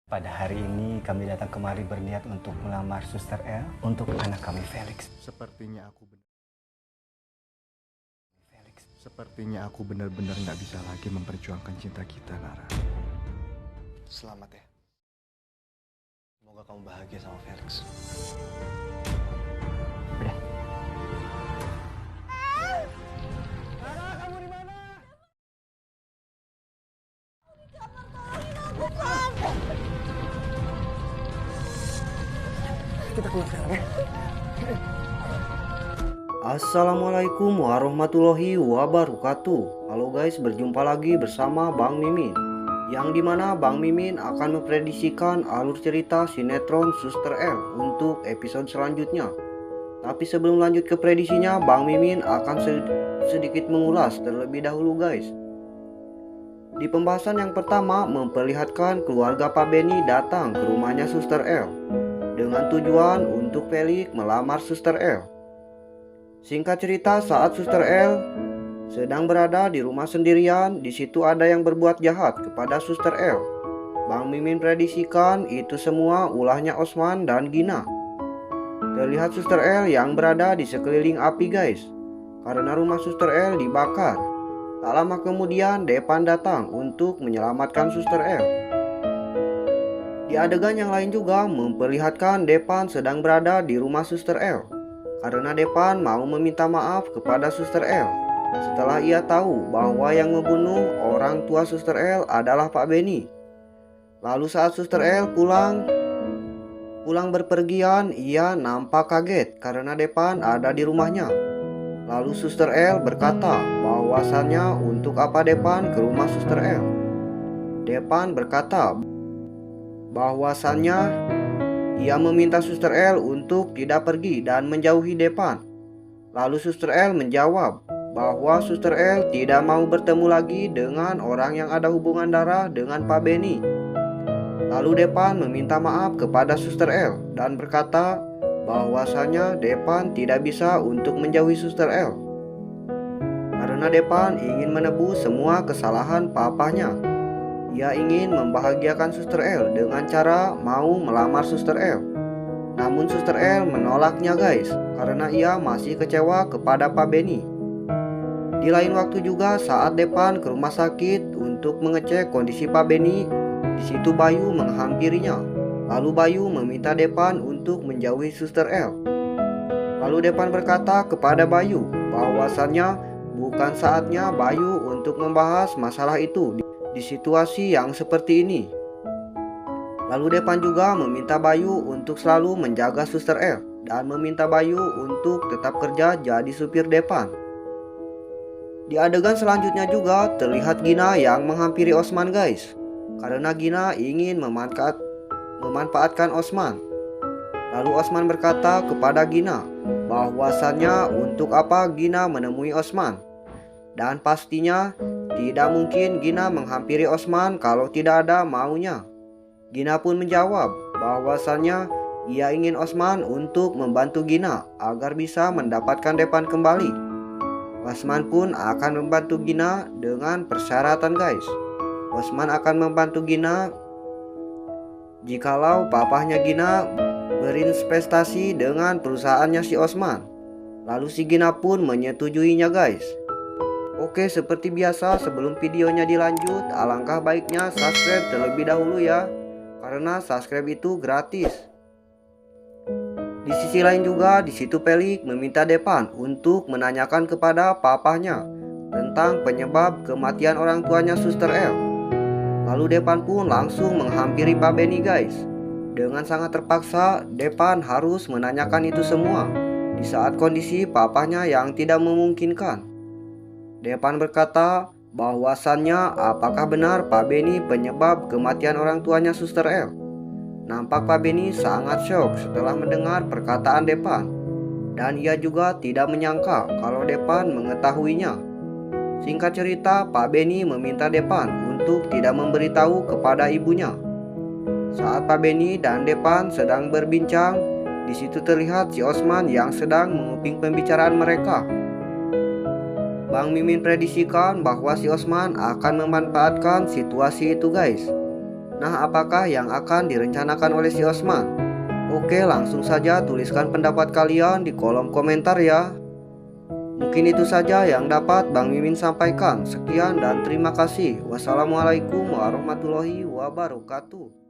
Pada hari ini kami datang kemari berniat untuk melamar Suster L untuk anak kami Felix. Sepertinya aku benar-benar nggak bisa lagi memperjuangkan cinta kita, Nara. Selamat ya. Semoga kamu bahagia sama Felix. Udah. Nara, kamu di mana? Kita keluar sekarang ya. Assalamualaikum warahmatullahi wabarakatuh. Halo guys, berjumpa lagi bersama Bang Mimin, yang dimana Bang Mimin akan memprediksikan alur cerita sinetron Suster L untuk episode selanjutnya. Tapi sebelum lanjut ke prediksinya, Bang Mimin akan sedikit mengulas terlebih dahulu guys. Di pembahasan yang pertama memperlihatkan keluarga Pak Benny datang ke rumahnya Suster L dengan tujuan untuk Felix melamar Suster L. Singkat cerita, saat Suster L sedang berada di rumah sendirian, di situ ada yang berbuat jahat kepada Suster L. Bang Mimin prediksikan itu semua ulahnya Osman dan Gina. Terlihat Suster L yang berada di sekeliling api guys, karena rumah Suster L dibakar. Tak lama kemudian Depan datang untuk menyelamatkan Suster L. Di adegan yang lain juga memperlihatkan Depan sedang berada di rumah Suster L, karena Depan mau meminta maaf kepada Suster L setelah ia tahu bahwa yang membunuh orang tua Suster L adalah Pak Benny. Lalu saat Suster L pulang berpergian, ia nampak kaget karena Depan ada di rumahnya. Lalu Suster L berkata bahwasannya untuk apa Depan ke rumah Suster L. Depan berkata bahwasannya ia meminta Suster L untuk tidak pergi dan menjauhi Depan. Lalu Suster L menjawab bahwa Suster L tidak mau bertemu lagi dengan orang yang ada hubungan darah dengan Pak Benny. Lalu Depan meminta maaf kepada Suster L dan berkata bahwasanya Depan tidak bisa untuk menjauhi Suster L karena Depan ingin menebus semua kesalahan papahnya. Ia ingin membahagiakan Suster L dengan cara mau melamar Suster L. Namun Suster L menolaknya guys, karena ia masih kecewa kepada Pak Benny. Di lain waktu juga saat Depan ke rumah sakit untuk mengecek kondisi Pak Benny, di situ Bayu menghampirinya. Lalu Bayu meminta Depan untuk menjauhi Suster L. Lalu Depan berkata kepada Bayu bahwasannya bukan saatnya Bayu untuk membahas masalah itu di situasi yang seperti ini. Lalu Depan juga meminta Bayu untuk selalu menjaga Suster L dan meminta Bayu untuk tetap kerja jadi supir Depan. Di adegan selanjutnya juga terlihat Gina yang menghampiri Osman guys, karena Gina ingin memanfaatkan Osman. Lalu Osman berkata kepada Gina bahwasannya untuk apa Gina menemui Osman, dan pastinya tidak mungkin Gina menghampiri Osman kalau tidak ada maunya. Gina pun menjawab bahwasannya ia ingin Osman untuk membantu Gina agar bisa mendapatkan Depan kembali. Osman pun akan membantu Gina dengan persyaratan guys. Osman akan membantu Gina jikalau papahnya Gina berinvestasi dengan perusahaannya si Osman. Lalu si Gina pun menyetujuinya guys. Oke, seperti biasa sebelum videonya dilanjut, alangkah baiknya subscribe terlebih dahulu ya, karena subscribe itu gratis. Di sisi lain juga di situ Felix meminta Depan untuk menanyakan kepada papahnya tentang penyebab kematian orang tuanya Suster L. Lalu Depan pun langsung menghampiri Pak Benny guys. Dengan sangat terpaksa Depan harus menanyakan itu semua di saat kondisi papahnya yang tidak memungkinkan. Depan berkata bahwasannya apakah benar Pak Benny penyebab kematian orang tuanya Suster L. Nampak Pak Benny sangat syok setelah mendengar perkataan Depan, dan ia juga tidak menyangka kalau Depan mengetahuinya. Singkat cerita, Pak Benny meminta Depan untuk tidak memberitahu kepada ibunya. Saat Pak Benny dan Depan sedang berbincang, di situ terlihat si Osman yang sedang menguping pembicaraan mereka. Bang Mimin prediksikan bahwa si Osman akan memanfaatkan situasi itu guys. Nah, apakah yang akan direncanakan oleh si Osman? Oke, langsung saja tuliskan pendapat kalian di kolom komentar ya. Mungkin itu saja yang dapat Bang Mimin sampaikan. Sekian dan terima kasih. Wassalamualaikum warahmatullahi wabarakatuh.